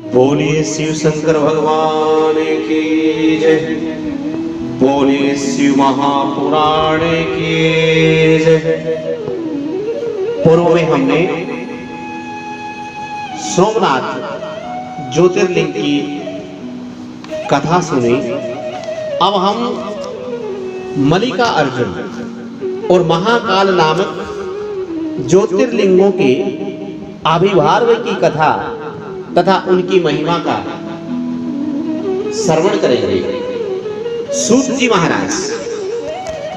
बोलिए शिव शंकर भगवान की जय। बोलिए शिव महापुराण की जय। पूर्व में हमने सोमनाथ ज्योतिर्लिंग की कथा सुनी। अब हम मल्लिका अर्जुन और महाकाल नामक ज्योतिर्लिंगों के आविर्भाव की कथा तथा उनकी महिमा का श्रवण करेंगे। सूत जी महाराज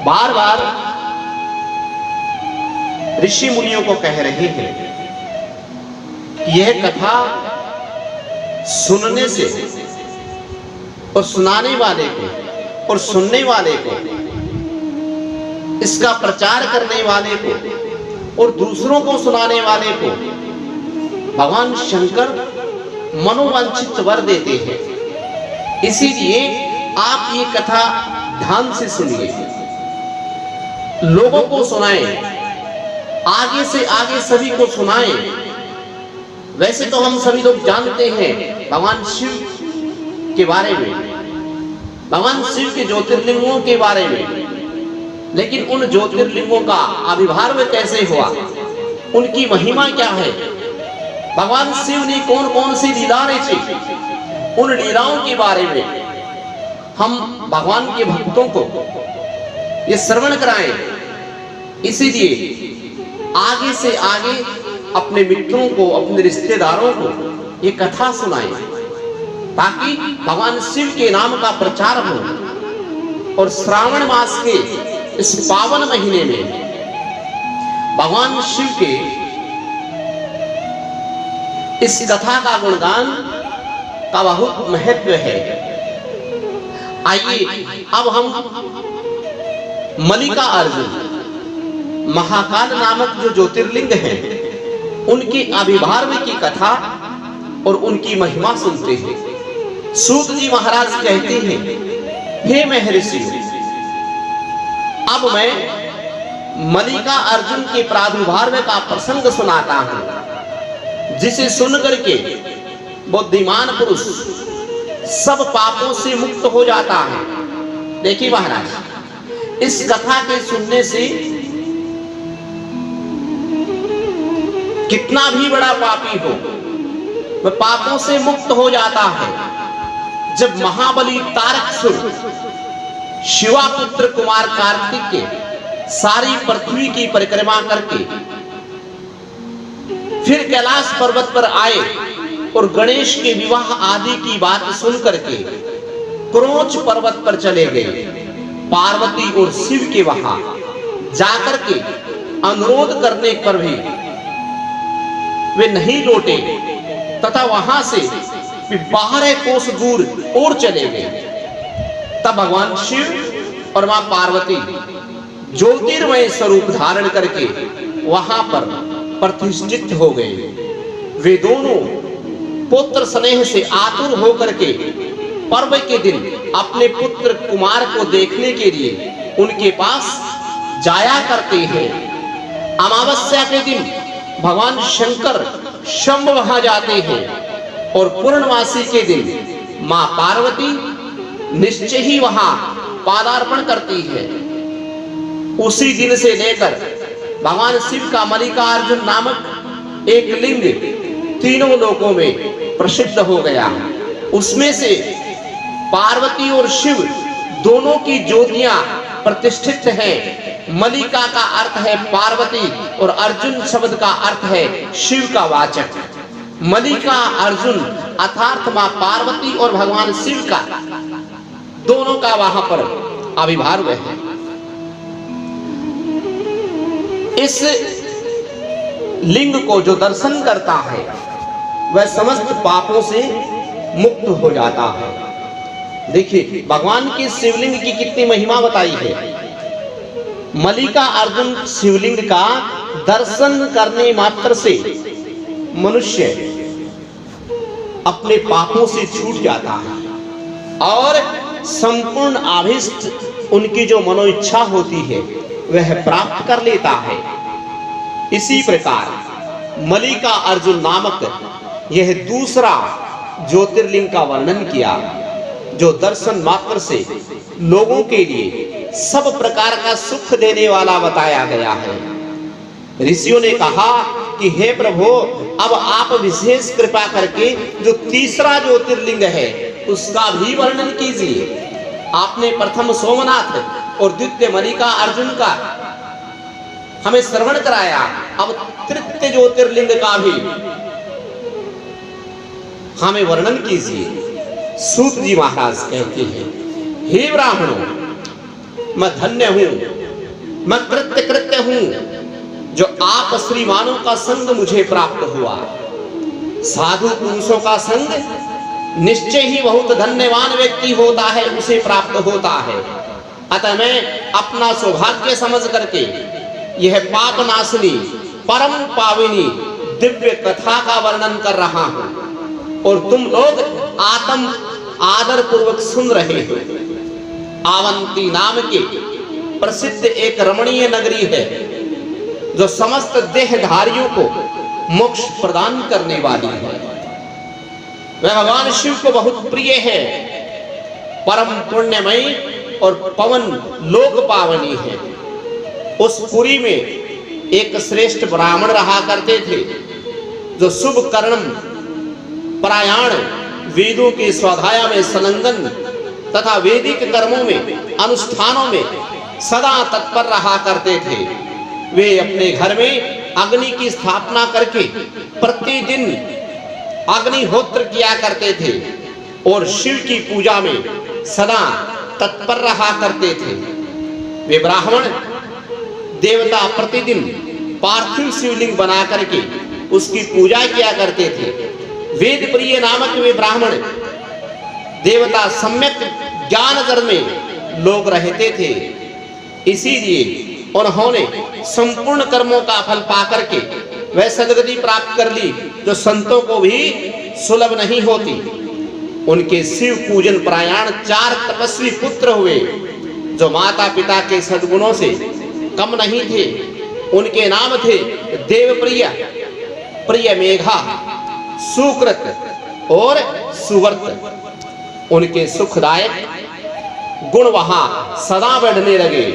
बार बार ऋषि मुनियों को कह रहे हैं कि यह कथा सुनने से और सुनाने वाले को और सुनने वाले को, इसका प्रचार करने वाले को और दूसरों को सुनाने वाले को भगवान शंकर मनोवांछित वर देते हैं। इसीलिए आप ये कथा ध्यान से सुनिए, लोगों को सुनाएं, आगे से आगे सभी को सुनाएं। वैसे तो हम सभी लोग जानते हैं भगवान शिव के बारे में, भगवान शिव के ज्योतिर्लिंगों के बारे में, लेकिन उन ज्योतिर्लिंगों का आविर्भाव कैसे हुआ, उनकी महिमा क्या है, भगवान शिव ने कौन कौन सी लीला रची, उन लीलाओं के बारे में हम भगवान के भक्तों को ये श्रवण कराएं। इसीलिए आगे से आगे अपने मित्रों को, अपने रिश्तेदारों को ये कथा सुनाएं, ताकि भगवान शिव के नाम का प्रचार हो। और श्रावण मास के इस पावन महीने में भगवान शिव के इस कथा का गुणगान का बहुत महत्व है। आइए अब हम मल्लिका अर्जुन महाकाल नामक जो ज्योतिर्लिंग हैं उनके आविर्भाव की कथा और उनकी महिमा सुनते हैं। सूत जी महाराज कहते हैं, हे महर्षि, अब मैं मल्लिका अर्जुन के प्रादुर्भाव का प्रसंग सुनाता हूं, जिसे सुनकर के बुद्धिमान पुरुष सब पापों से मुक्त हो जाता है। देखिए महाराज, इस कथा के सुनने से कितना भी बड़ा पापी हो वह पापों से मुक्त हो जाता है। जब महाबली तारकासुर शिवापुत्र कुमार कार्तिक के सारी पृथ्वी की परिक्रमा करके फिर कैलाश पर्वत पर आए और गणेश के विवाह आदि की बात सुन करके क्रोच पर्वत पर चले गए। पार्वती और शिव के वहां जाकर के अनुरोध करने पर भी वे नहीं लौटे तथा वहां से 12 कोस दूर और चले गए। तब भगवान शिव और मां पार्वती ज्योतिर्मय स्वरूप धारण करके वहां पर प्रतिष्ठित हो गए। वे दोनों पुत्र स्नेह से आतुर होकर के पर्व के दिन अपने पुत्र कुमार को देखने के लिए उनके पास जाया करते हैं। अमावस्या के दिन भगवान शंकर शंभ वहां जाते हैं और पूर्णमासी के दिन मां पार्वती निश्चय ही वहां पादार्पण करती है। उसी दिन से लेकर भगवान शिव का मल्लिका अर्जुन नामक एक लिंग तीनों लोकों में प्रसिद्ध हो गया। उसमें से पार्वती और शिव दोनों की ज्योतियां प्रतिष्ठित हैं। मल्लिका का अर्थ है पार्वती और अर्जुन शब्द का अर्थ है शिव का वाचक। मल्लिका अर्जुन अर्थात मां पार्वती और भगवान शिव का दोनों का वहां पर आविर्भाव है। इस लिंग को जो दर्शन करता है वह समस्त पापों से मुक्त हो जाता है। देखिए भगवान के शिवलिंग की कितनी महिमा बताई है। मल्लिका अर्जुन शिवलिंग का दर्शन करने मात्र से मनुष्य अपने पापों से छूट जाता है और संपूर्ण अभीष्ट उनकी जो मनोइच्छा होती है वह प्राप्त कर लेता है। इसी प्रकार मल्लिका अर्जुन नामक यह दूसरा ज्योतिर्लिंग का वर्णन किया, जो दर्शन मात्र से लोगों के लिए सब प्रकार का सुख देने वाला बताया गया है। ऋषियों ने कहा कि हे प्रभु, अब आप विशेष कृपा करके जो तीसरा ज्योतिर्लिंग है उसका भी वर्णन कीजिए। आपने प्रथम सोमनाथ और द्वितीय मल्लिकार्जुन का हमें श्रवण कराया, अब तृतीय ज्योतिर्लिंग का भी हमें वर्णन कीजिए। सूत जी महाराज कहते हैं, हे ब्राह्मणों, मैं धन्य हूं, मैं कृत्य हूं जो आप श्रीमानों का संग मुझे प्राप्त हुआ। साधु पुरुषों का संग निश्चय ही बहुत धन्यवान व्यक्ति होता है, उसे प्राप्त होता है। अतः मैं अपना सौभाग्य समझ करके यह पाप नाशनी परम पाविनी दिव्य कथा का वर्णन कर रहा हूं और तुम लोग आत्म आदर पूर्वक सुन रहे हो। आवंती नाम के प्रसिद्ध एक रमणीय नगरी है जो समस्त देहधारियों को मोक्ष प्रदान करने वाली है। वह भगवान शिव को बहुत प्रिय है, परम पुण्यमयी और पवन लोक पावनी है। उस पुरी में एक श्रेष्ठ ब्राह्मण रहा करते थे जो शुभ कर्म परायण, वेदों के स्वाध्याय में संलग्न तथा वैदिक कर्मों में अनुष्ठानों में सदा तत्पर रहा करते थे। वे अपने घर में अग्नि की स्थापना करके प्रतिदिन अग्निहोत्र किया करते थे और शिव की पूजा में सदा तत्पर रहा करते थे। वे ब्राह्मण देवता प्रतिदिन पार्थिव शिवलिंग बना करके उसकी पूजा किया करते थे। वेद प्रिय नामक वे ब्राह्मण देवता सम्यक ज्ञान जल में लोग रहते थे, इसीलिए उन्होंने संपूर्ण कर्मों का फल पाकर के वह सदगति प्राप्त कर ली जो संतों को भी सुलभ नहीं होती। उनके शिव पूजन परायण 4 तपस्वी पुत्र हुए जो माता पिता के सद्गुणों से कम नहीं थे। उनके नाम थे देवप्रिय, प्रिय मेघा, सुकृत और सुवर्त। उनके सुखदायक गुण वहां सदा बढ़ने लगे।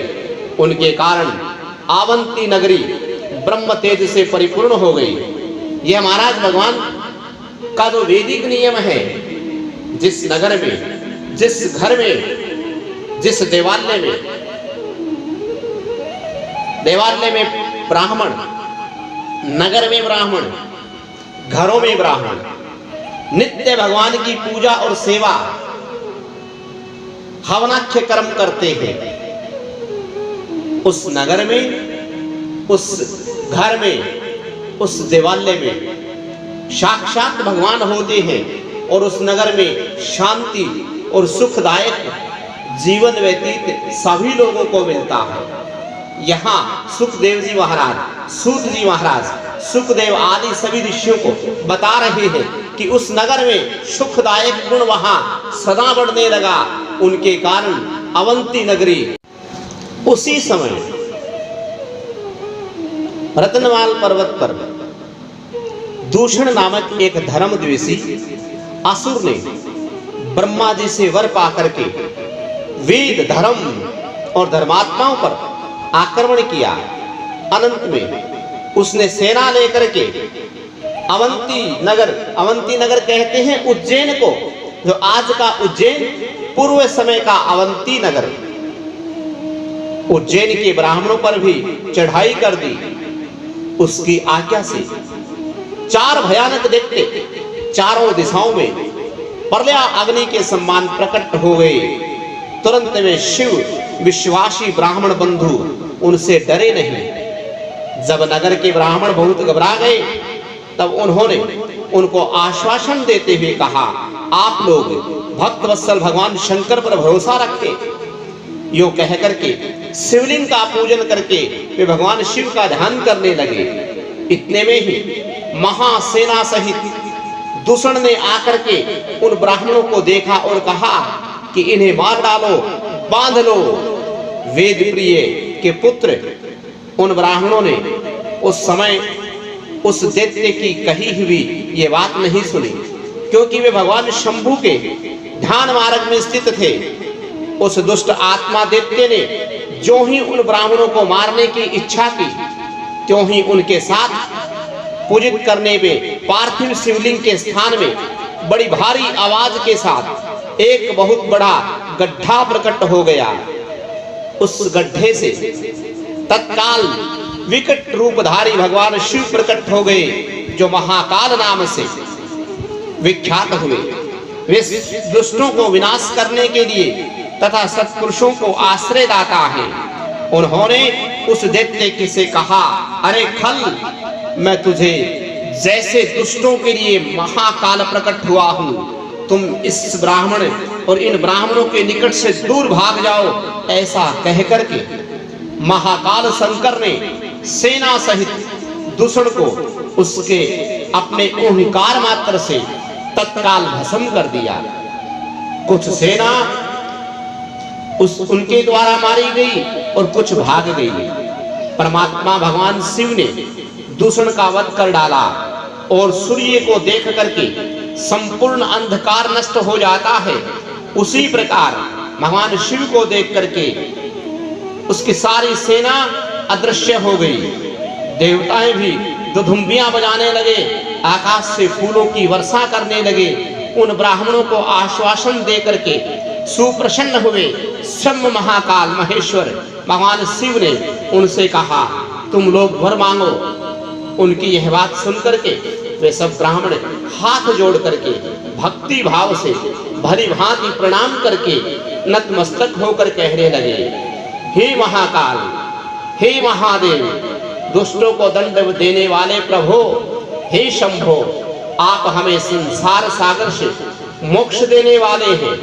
उनके कारण आवंती नगरी ब्रह्म तेज से परिपूर्ण हो गई। यह महाराज भगवान का जो वैदिक नियम है, जिस नगर में, जिस घर में, जिस देवालय में ब्राह्मण, नगर में ब्राह्मण, घरों में ब्राह्मण नित्य भगवान की पूजा और सेवा हवनाख्य कर्म करते हैं, उस नगर में, उस घर में, उस देवालय में साक्षात भगवान होते हैं और उस नगर में शांति और सुखदायक जीवन व्यतीत सभी लोगों को मिलता है। यहाँ सुखदेव जी महाराज, सूत जी महाराज, सुखदेव आदि सभी ऋषियों को बता रहे हैं कि उस नगर में सुखदायक गुण वहां सदा बढ़ने लगा। उनके कारण अवंती नगरी उसी समय रत्नमाल पर्वत पर दूषण नामक एक धर्मद्वेषी असुर ने ब्रह्मा जी से वर पाकर के वेद, धर्म और धर्मात्माओं पर आक्रमण किया। अनंत में उसने सेना लेकर के अवंती नगर कहते हैं उज्जैन को, जो आज का उज्जैन, पूर्व समय का अवंती नगर, उज्जैन के ब्राह्मणों पर भी चढ़ाई कर दी। उसकी आज्ञा से 4 भयानक दैत्य चारों दिशाओं में प्रलय अग्नि के समान प्रकट हो गए। तुरंत वे शिव विश्वासी ब्राह्मण बंधु उनसे डरे नहीं। जब नगर के ब्राह्मण बहुत घबरा गए तब उन्होंने उनको आश्वासन देते हुए कहा, आप लोग भक्त वत्सल भगवान शंकर पर भरोसा रखें। यो कह करके शिवलिंग का पूजन करके वे भगवान शिव का ध्यान करने लगे। इतने में ही महासेना सहित दूषण ने आकर के उन ब्राह्मणों को देखा और कहा कि इन्हें मार डालो, बांध लो। वेद प्रिय के पुत्र उन ब्राह्मणों ने उस समय उस दैत्य की कही हुई ये बात नहीं सुनी। क्योंकि वे भगवान शंभु के ध्यान मार्ग में स्थित थे। उस दुष्ट आत्मा दैत्य ने जो ही उन ब्राह्मणों को मारने की इच्छा की, त्यों ही उनके साथ पूजित करने में पार्थिव शिवलिंग के स्थान में बड़ी भारी आवाज के साथ एक बहुत बड़ा गड्ढा प्रकट हो गया। उस गड्ढे से तत्काल विकट रूपधारी भगवान शिव प्रकट हो गए, जो महाकाल नाम से विख्यात हुए। वे दुष्टों को विनाश करने के लिए तथा सत्पुरुषों को आश्रय दाता है। उन्होंने उस दैत्य से कहा, अरे खल, मैं तुझे जैसे दुष्टों के लिए महाकाल प्रकट हुआ हूं, तुम इस ब्राह्मण और इन ब्राह्मणों के निकट से दूर भाग जाओ। ऐसा कह करके महाकाल शंकर ने सेना सहित दूषण को उसके अपने ओंकार मात्र से तत्काल भस्म कर दिया। कुछ सेना उनके द्वारा मारी गई और कुछ भाग गई। परमात्मा भगवान शिव ने दूषण का वध कर डाला और सूर्य को देख करके संपूर्ण अंधकार नष्ट हो जाता है, उसी प्रकार भगवान शिव को देख करके उसकी सारी सेना अदृश्य हो गई। देवताएं भी दुधुम्बियां बजाने लगे, आकाश से फूलों की वर्षा करने लगे। उन ब्राह्मणों को आश्वासन दे करके सुप्रसन्न हुए। ब्रह्म महाकाल महेश्वर भगवान शिव ने उनसे कहा, तुम लोग वर मांगो। उनकी यह बात सुन करके वे सब ब्राह्मण हाथ जोड़ करके भक्ति भाव से भली भांति प्रणाम करके नतमस्तक होकर कहने लगे, हे महाकाल, हे महादेव, दुष्टों को दंड देने वाले प्रभु, हे शंभो, आप हमें संसार सागर से मोक्ष देने वाले हैं।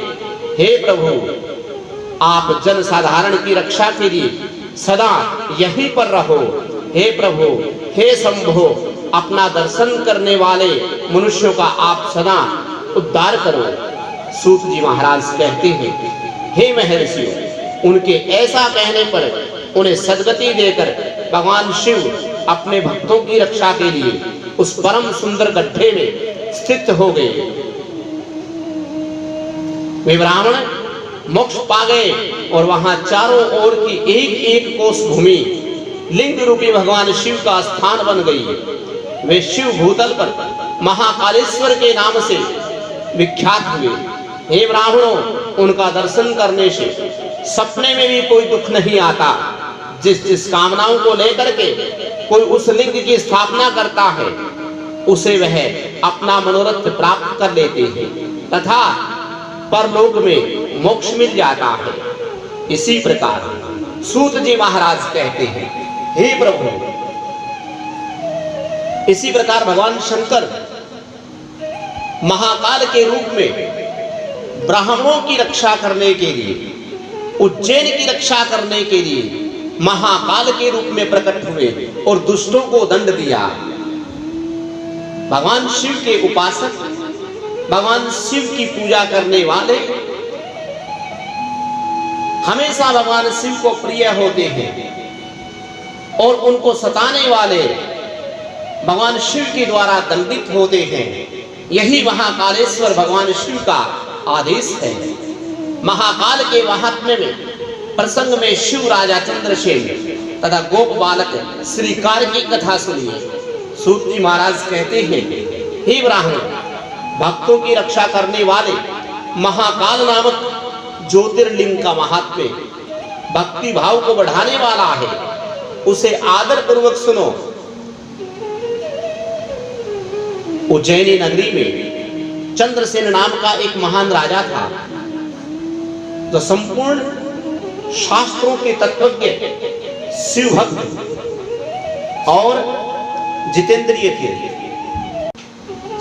हे प्रभु, आप जन साधारण की रक्षा के लिए सदा यहीं पर रहो। हे प्रभु, हे शंभो, अपना दर्शन करने वाले मनुष्यों का आप सदा उद्धार करो। सूत जी महाराज कहते हैं, हे महर्षियों, उनके ऐसा कहने पर उन्हें सद्गति देकर भगवान शिव अपने भक्तों की रक्षा के लिए उस परम सुंदर गड्ढे में स्थित हो गए। वे ब्राह्मण मोक्ष पा गए और वहां चारों ओर की एक एक कोस भूमि लिंग रूपी भगवान शिव का स्थान बन गई। वे शिव भूतल पर महाकालेश्वर के नाम से विख्यात हुए। हे ब्राह्मणों, उनका दर्शन करने से सपने में भी कोई दुख नहीं आता। जिस जिस कामनाओं को लेकर के कोई उस लिंग की स्थापना करता है, उसे वह अपना मनोरथ प्राप्त कर लेते हैं तथा परलोक में मोक्ष मिल जाता है। इसी प्रकार सूत जी महाराज कहते हैं, हे प्रभु, इसी प्रकार भगवान शंकर महाकाल के रूप में ब्राह्मणों की रक्षा करने के लिए, उज्जैन की रक्षा करने के लिए महाकाल के रूप में प्रकट हुए और दुष्टों को दंड दिया। भगवान शिव के उपासक, भगवान शिव की पूजा करने वाले हमेशा भगवान शिव को प्रिय होते हैं और उनको सताने वाले भगवान शिव के द्वारा दंडित होते हैं। यही महाकालेश्वर भगवान शिव का आदेश है। महाकाल के महात्म्य में प्रसंग में शिव राजा चंद्रसेन तथा गोप बालक श्रीकार की कथा सुनिए। सूत जी महाराज कहते हैं, हे ब्राह्मण, भक्तों की रक्षा करने वाले महाकाल नामक ज्योतिर्लिंग का महात्म्य भक्ति भाव को बढ़ाने वाला है, उसे आदर पूर्वक सुनो। उज्जैनी नगरी में चंद्रसेन नाम का एक महान राजा था, जो संपूर्ण शास्त्रों के तत्वज्ञ, शिव भक्त और जितेंद्रिय थे।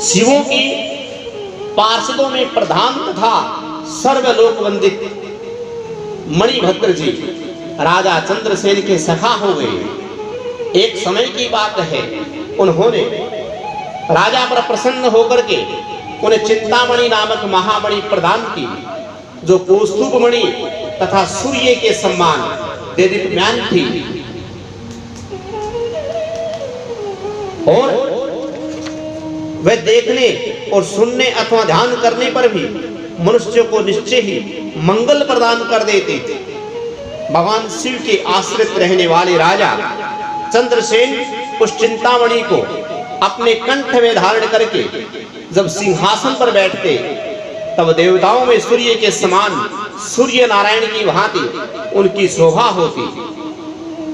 शिवों की पार्षदों में प्रधान तथा सर्वलोक वंदित मणिभद्र जी राजा चंद्रसेन के सखा हो गए। एक समय की बात है, उन्होंने राजा पर प्रसन्न होकर के उन्हें चिंतामणि नामक महामणि प्रदान की, जो कौस्तुभ मणि तथा सूर्य के सम्मान देदीप्यमान थी। और वह देखने और सुनने अथवा ध्यान करने पर भी मनुष्य को निश्चय ही मंगल प्रदान कर देते थे। भगवान शिव के आश्रित रहने वाले राजा चंद्रसेन उस चिंतामणि को अपने कंठ में धारण करके जब सिंहासन पर बैठते, तब देवताओं में सूर्य के समान सूर्य नारायण की भांति उनकी शोभा होती।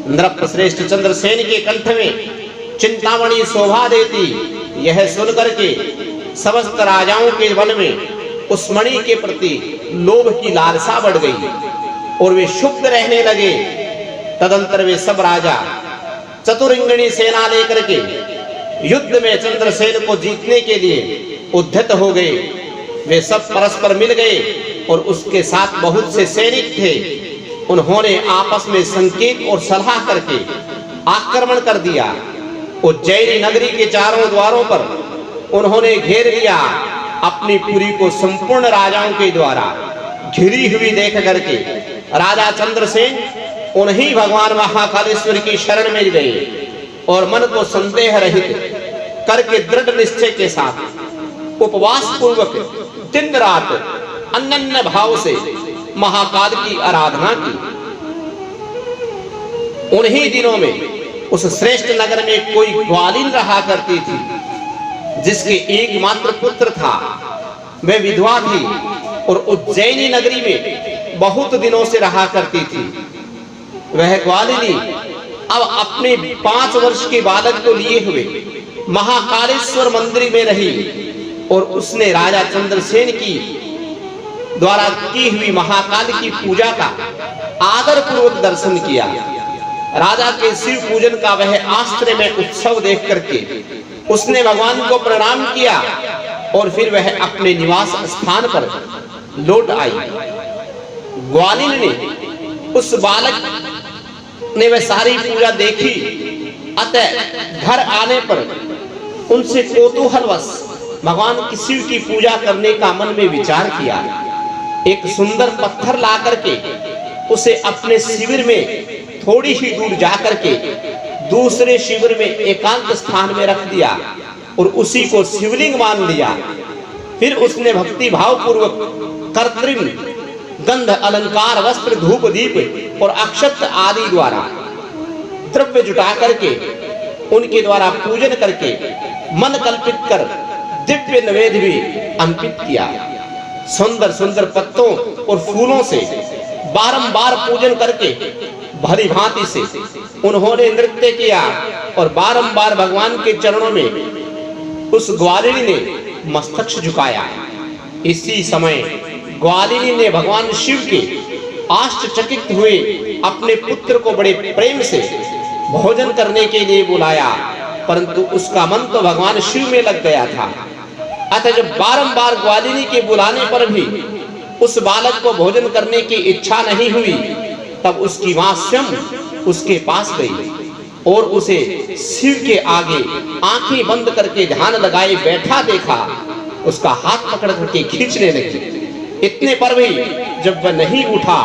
नृप श्रेष्ठ चंद्रसेन के कंठ में चिंतामणि शोभा देती, यह सुन करके समस्त राजाओं के मन में उस मणि के प्रति लोभ की लालसा बढ़ गई और वे क्षुब्ध रहने लगे। तदंतर वे सब राजा चतुरंगिणी सेना लेकर के युद्ध में चंद्रसेन को जीतने के लिए उद्यत हो गए। वे सब परस्पर मिल गए और उसके साथ बहुत से सैनिक थे। उन्होंने आपस में संकेत और सलाह करके आक्रमण कर दिया। उज्जैनी नगरी के चारों द्वारों पर उन्होंने घेर लिया। अपनी पुरी को संपूर्ण राजाओं के द्वारा घिरी हुई देख करके राजा चंद्रसेन उन्हीं भगवान महाकालेश्वर की शरण में गए और मन को संदेह रहित करके दृढ़ निश्चय के साथ उपवास पूर्वक दिन रात अनन्य भाव से महाकाल की आराधना की। उन्हीं दिनों में उस श्रेष्ठ नगर में कोई ग्वालिन रहा करती थी, जिसके एकमात्र पुत्र था। वह विधवा थी और उज्जैनी नगरी में बहुत दिनों से रहा करती थी। वह ग्वालिनी अब अपने 5 वर्ष के बालक को लिए हुए महाकालेश्वर मंदिर में रही और उसने राजा चंद्रसेन की द्वारा की हुई महाकाल की पूजा का आदर पूर्वक दर्शन किया। राजा के शिव पूजन का वह आश्चर्य में उत्सव देख करके उसने भगवान को प्रणाम किया और फिर वह अपने निवास स्थान पर लौट आई। ग्वालिन ने उस बालक ने वह सारी पूजा देखी, अतः घर आने पर उनसे कौतूहलवश भगवान की शिव की पूजा करने का मन में विचार किया। एक सुंदर पत्थर ला करके उसे अपने शिविर में थोड़ी ही दूर जाकर के दूसरे शिविर में एकांत स्थान में रख दिया और उसी को शिवलिंग मान लिया। फिर उसने भक्ति भाव पूर्वक कृत्रिम गंध अलंकार वस्त्र धूप दीप और अक्षत आदि द्वारा द्रव्य जुटा करके उनके द्वारा पूजन करके मन कल्पित कर दिव्य नैवेद्य भी अर्पित किया। सुंदर सुंदर पत्तों और फूलों से बारंबार पूजन करके भली भांति से उन्होंने नृत्य किया और बारंबार भगवान के चरणों में उस ग्वालिनी ने मस्तक झुकाया। इसी समय ग्वालिनी ने भगवान शिव के आश्चर्यचकित हुए अपने पुत्र को बड़े प्रेम से भोजन करने के लिए बुलाया, परंतु उसका मन तो भगवान शिव में लग गया था। अतः जब बारंबार ग्वालिनी के बुलाने पर भी उस बालक को भोजन करने की इच्छा नहीं हुई, तब उसकी मां स्वयं उसके पास गई और उसे शिव के आगे आंखें बंद करके ध्यान लगाए बैठा देखा। उसका हाथ पकड़ करके खींचने लगी। इतने पर भी जब वह नहीं उठा,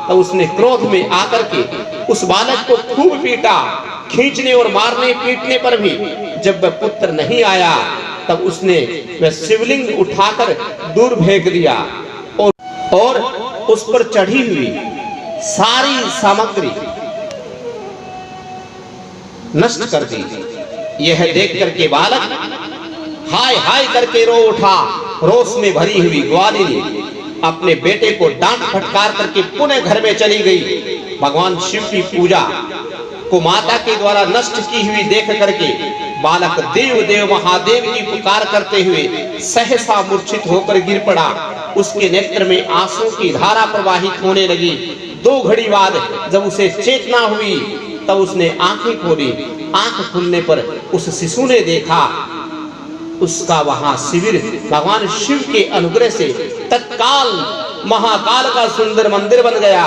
तब उसने क्रोध में आकर के उस बालक को खूब पीटा। खींचने और मारने पीटने पर भी जब वह पुत्र नहीं आया, तब उसने वह शिवलिंग उठाकर दूर फेंक दिया और उस पर चढ़ी हुई सारी सामग्री नष्ट कर दी। यह देख करके बालक हाय हाय करके रो उठा। रोष में भरी हुई ग्वालिनी अपने बेटे को डांट फटकार करके पुनः घर में चली गई। भगवान शिव की पूजा को माता के द्वारा नष्ट की हुई देख करके बालक देव देव महादेव की पुकार करते हुए सहसा मूर्छित होकर गिर पड़ा। उसके नेत्र में आंसू की धारा प्रवाहित होने लगी। 2 घड़ी बाद जब उसे चेतना हुई, तब उसने आंखें खोली। आंख खुलने पर उस शिशु ने देखा उसका वहां शिविर भगवान शिव के अनुग्रह से तत्काल महाकाल का सुंदर मंदिर बन गया।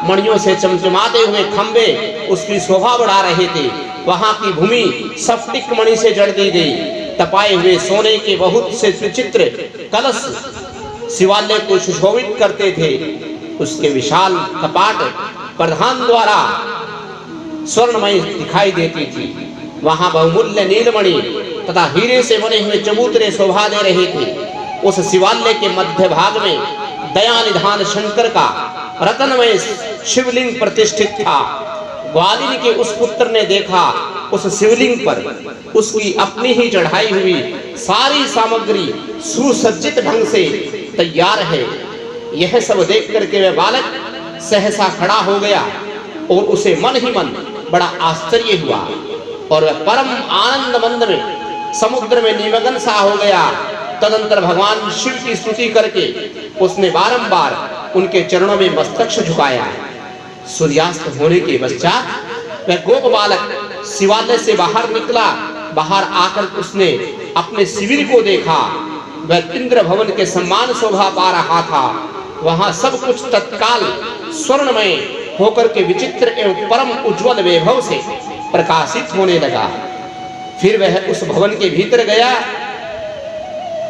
मणियों से चमचमाते हुए खंबे उसकी शोभा बढ़ा रहे थे। वहां की भूमि स्फटिक मणि से जड़ दी गई। तपाए हुए सोने के बहुत से विचित्र कलश शिवालय को सुशोभित करते थे। उसके विशाल कपाट प्रधान द्वारा स्वर्णमय दिखाई देती थी। वहां बहुमूल्य नीलमणि तथा हीरे से बने हुए चबूतरे शोभा दे रहे थे। उस शिवालय के मध्य भाग में दयानिधान शंकर का रत्नमय शिवलिंग प्रतिष्ठित था। ग्वालिनी के उस पुत्र ने देखा उस शिवलिंग पर उसकी अपनी ही चढ़ाई हुई सारी सामग्री सुसज्जित ढंग से तैयार है। यह सब देख करके वह बालक सहसा खड़ा हो गया और उसे मन ही मन बड़ा आश्चर्य हुआ और वह परम आनंद मंद में समुद्र में निमग्न सा हो गया। तदंतर भगवान शिव की स्तुति करके उसने बारंबार उनके चरणों में मस्तक झुकाया। सूर्यास्त होने के पश्चात वह गोप बालक शिवालय से बाहर निकला। बाहर आकर उसने अपने शिविर को देखा। वह इंद्र भवन के सम्मान शोभा पा रहा था। वहां सब कुछ तत्काल स्वर्णमय होकर के विचित्र एवं परम उज्जवल वैभव से प्रकाशित होने लगा। फिर वह उस भवन के भीतर गया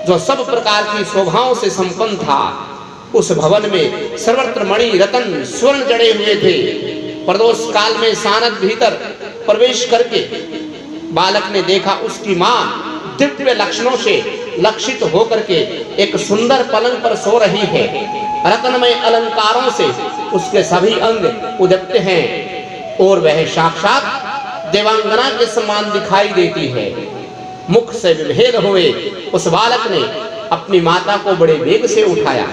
जो सब प्रकार की शोभाओं से संपन्न था। उस भवन में सर्वत्र मणि रतन स्वर्ण जड़े हुए थे। प्रदोष काल में सानक भीतर प्रवेश करके बालक ने देखा उसकी माँ दिव्य लक्षणों से लक्षित होकर के एक सुंदर पलंग पर सो रही है। रत्नमय अलंकारों से उसके सभी अंग उदप्त हैं और वह साक्षात देवांगना के समान दिखाई देती है। मुख से विभेद हुए उस बालक ने अपनी माता को बड़े वेग से उठाया।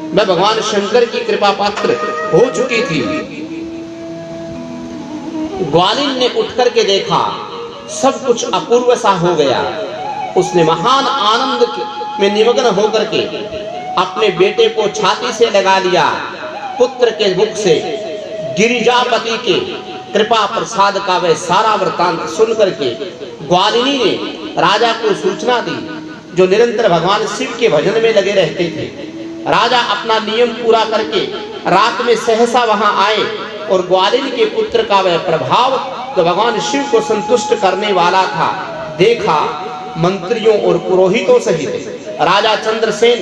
वह भगवान शंकर की कृपा पात्र हो चुकी थी। ग्वालिन ने उठ करके देखा सब कुछ अपूर्व सा हो गया। उसने महान आनंद में निमग्न होकर के अपने बेटे को छाती से लगा लिया। पुत्र के मुख से गिरिजापति के कृपा प्रसाद का वह सारा वृतांत सुन करके ग्वालिनी ने राजा को सूचना दी, जो निरंतर भगवान शिव के भजन में लगे रहते थे। राजा अपना नियम पूरा करके रात में सहसा वहां आए और ग्वालिनी के पुत्र का वह प्रभाव जो भगवान शिव को संतुष्ट करने वाला था देखा। मंत्रियों और पुरोहितों सहित राजा चंद्रसेन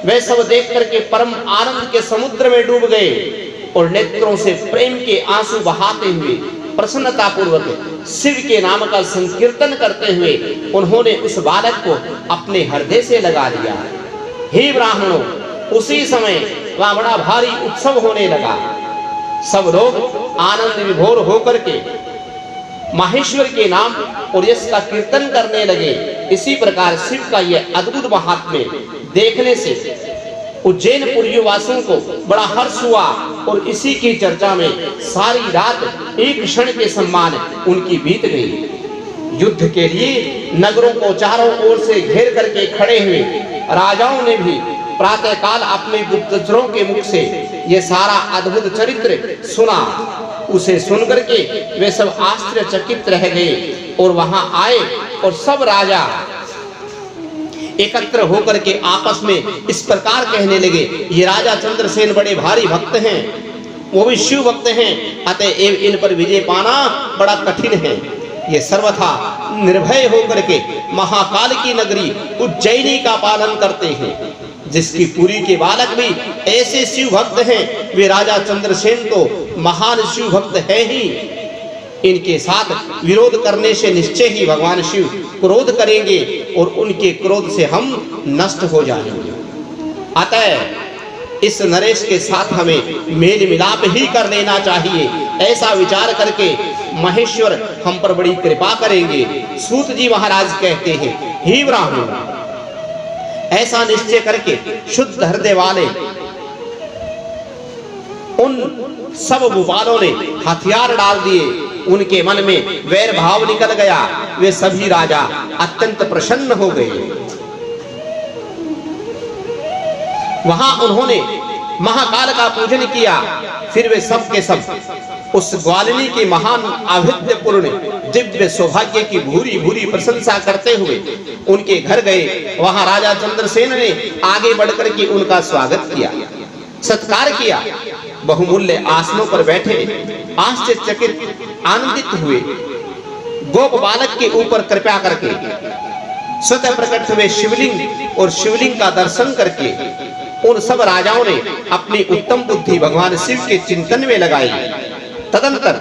वे सब देख करके परम आनंद के समुद्र में डूब गए और नेत्रों से प्रेम के आंसू बहाते हुए प्रसन्नता पूर्वक शिव के नाम का संकीर्तन करते हुए उन्होंने उस बालक को अपने हृदय से लगा लिया। हे ब्राह्मणों, उसी समय वहां बड़ा भारी उत्सव होने लगा। सब लोग आनंद विभोर होकर के माहेश्वर के नाम और यश का कीर्तन करने लगे। इसी प्रकार शिव का यह अद्भुत महात्म्य देखने से उज्जैन पुरियों वासियों को बड़ा हर्ष हुआ और इसी की चर्चा में सारी रात एक क्षण के समान उनकी बीत गई। युद्ध के लिए नगरों को चारों ओर से घेर करके खड़े हुए राजाओं ने भी प्रातः काल अपने गुप्तचरों के मुख से ये सारा अद्भुत चरित्र सुना। उसे सुनकर के वे सब आश्चर्यचकित रह गए और वहां आए और सब राजा एकत्र होकर के आपस में इस प्रकार कहने लगे, ये राजा चंद्रसेन बड़े भारी भक्त हैं, वो भी शिव भक्त हैं, अतएव इन पर विजय पाना बड़ा कठिन है। ये सर्वथा निर्भय होकर के महाकाल की नगरी उज्जैनी का पालन करते हैं, जिसकी पुरी के बालक भी ऐसे शिव भक्त हैं। वे राजा चंद्रसेन तो महान शिव भक्त है ही। इनके साथ विरोध करने से निश्चय ही भगवान शिव क्रोध करेंगे और उनके क्रोध से हम नष्ट हो जाएंगे। अतः इस नरेश के साथ हमें मेल मिलाप ही कर लेना चाहिए। ऐसा विचार करके महेश्वर हम पर बड़ी कृपा करेंगे। सूत जी महाराज कहते हैं, हे ब्राह्मण, ऐसा निश्चय करके शुद्ध हृदय वाले उन सब भूपालों ने हथियार डाल दिए। उनके मन में वैर भाव निकल गया। वे सभी राजा अत्यंत प्रसन्न हो गए। वहां उन्होंने महाकाल का पूजन किया। फिर वे सब के सब उस ग्वालिनी की महान आभिद्यपूर्ण दिव्य सौभाग्य की भूरी भूरी प्रशंसा करते हुए उनके घर गए। वहां राजा चंद्रसेन ने आगे बढ़कर के उनका स्वागत किया, सत्कार किया। बहुमूल्य आसनों पर बैठे आश्चर्यचकित आनंदित हुए गोप बालक के ऊपर कृपा करके स्वतः प्रकट हुए शिवलिंग और शिवलिंग का दर्शन करके उन सब राजाओं ने अपनी उत्तम बुद्धि भगवान शिव के चिंतन में लगाई। तदंतर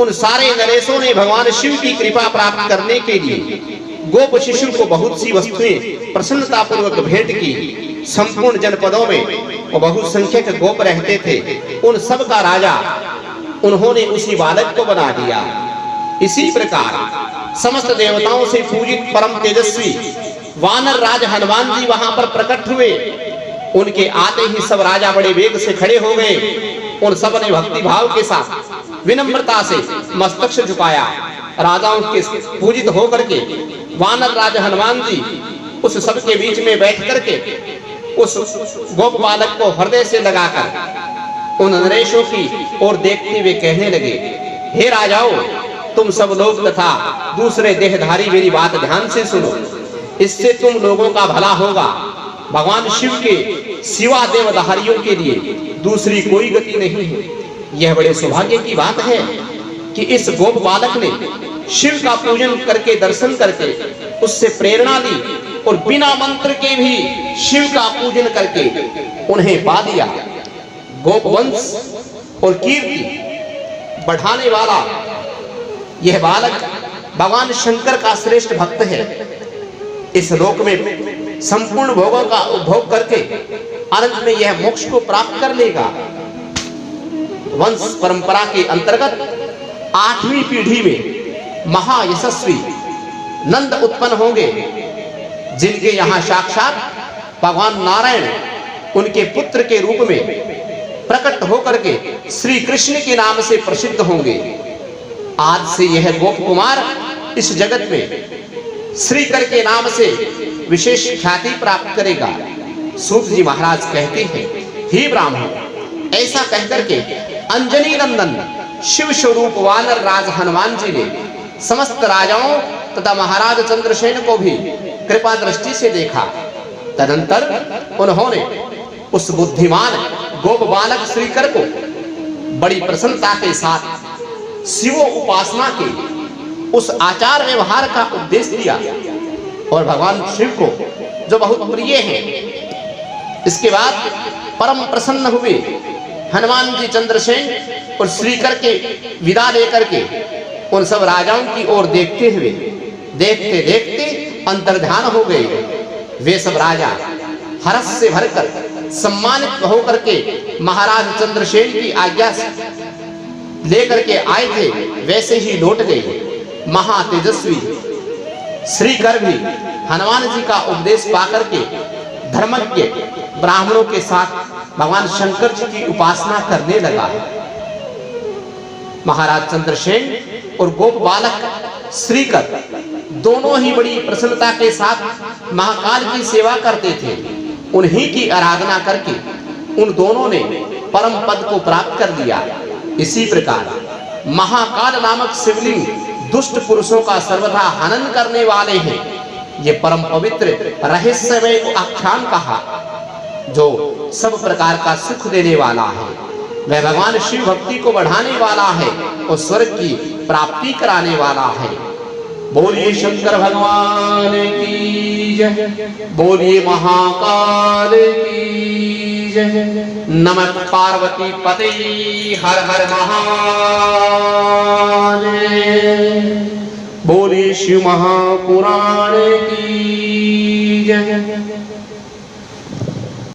उन सारे नरेशों ने भगवान शिव की कृपा प्राप्त करने के लिए गोप शिशु को बहुत सी वस्तुएं प्रसन्नता पूर्वक भेंट की। संपूर्ण जनपदों में बहुसंख्यक गोप रहते थे। उन सब का राजा उन्होंने उसी बालक को बना दिया। इसी प्रकार समस्त देवताओं से पूजित परम तेजस्वी वानर राज हनुमान जी वहां पर प्रकट हुए। उनके आते ही सब राजा बड़े वेग से खड़े हो गए। उन सब ने भक्ति भाव के साथ विनम्रता से मस्तक से झुकाया। राजाओं के पूजित होकर के वानर राज हनुमान जी उस सब के बीच में बैठ करके उस गोप बालक को हृदय से लगाकर उन नरेशों की ओर देखते हुए कहने लगे, हे राजाओं, तुम सब लोग तथा दूसरे देहधारी मेरी बात ध्यान से सुनो। इससे तुम लोगों का भला होगा। भगवान शिव के सिवा देवधारियों के लिए दूसरी कोई गति नहीं है। यह बड़े सौभाग्य की बात है कि इस गोप बालक ने शिव का पूजन करके, दर्शन करके उससे प्रेरणा ली और बिना मंत्र के भी शिव का पूजन करके उन्हें पा दिया। गोप वंश और कीर्ति बढ़ाने वाला यह बालक भगवान शंकर का श्रेष्ठ भक्त है। इस लोक में संपूर्ण भोगों का उपभोग करके अंत में यह मोक्ष को प्राप्त कर लेगा। वंश परंपरा के अंतर्गत 8वीं पीढ़ी में महायशस्वी नंद उत्पन्न होंगे, जिनके यहाँ साक्षात भगवान नारायण उनके पुत्र के रूप में प्रकट होकर के श्री कृष्ण के नाम से प्रसिद्ध होंगे। आज से यह गोप कुमार इस जगत में श्रीकर के नाम से विशेष ख्याति प्राप्त करेगा। सूत जी महाराज कहते हैं, हे ब्राह्मण, ऐसा कहकर के अंजनी नंदन शिव स्वरूप वानर राज हनुमान जी ने समस्त राजाओं तथा महाराज चंद्रसेन को भी कृपा दृष्टि से देखा। तदंतर उन्होंने उस बुद्धिमान गोप बालक श्रीकर को बड़ी प्रसन्नता के साथ शिव उपासना के उस आचार व्यवहार का उपदेश दिया और भगवान शिव को जो बहुत प्रिय है। इसके बाद परम प्रसन्न हुए हनुमान जी चंद्रसेन और श्रीकर के विदा लेकर के उन सब राजाओं की ओर देखते हुए देखते देखते अंतर्ध्यान हो गए। वे सब राजा हर्ष से भरकर सम्मानित होकर के महाराज चंद्रसेन की आज्ञा से लेकर के आए थे, वैसे ही लौट गए। महातेजस्वी श्रीकर भी हनुमान जी का उपदेश पाकर के धर्मज्ञ ब्राह्मणों के साथ भगवान शंकर जी की उपासना करने लगा। महाराज चंद्रसेन और गोप बालक श्रीकर दोनों ही बड़ी प्रसन्नता के साथ महाकाल की सेवा करते थे। उन्हीं की आराधना करके उन दोनों ने परम पद को प्राप्त कर लिया। इसी प्रकार महाकाल नामक शिवलिंग दुष्ट पुरुषों का सर्वथा हनन करने वाले हैं। ये परम पवित्र रहस्यमय आख्यान कहा, जो सब प्रकार का सुख देने वाला है। वह भगवान शिव भक्ति को बढ़ाने वाला है और स्वर्ग की प्राप्ति कराने वाला है। बोलिए शंकर भगवान की जय, बोलिए महाकाल की जय। नमः पार्वती पते, हर हर महादेव। बोलिए शिव महापुराण की जय।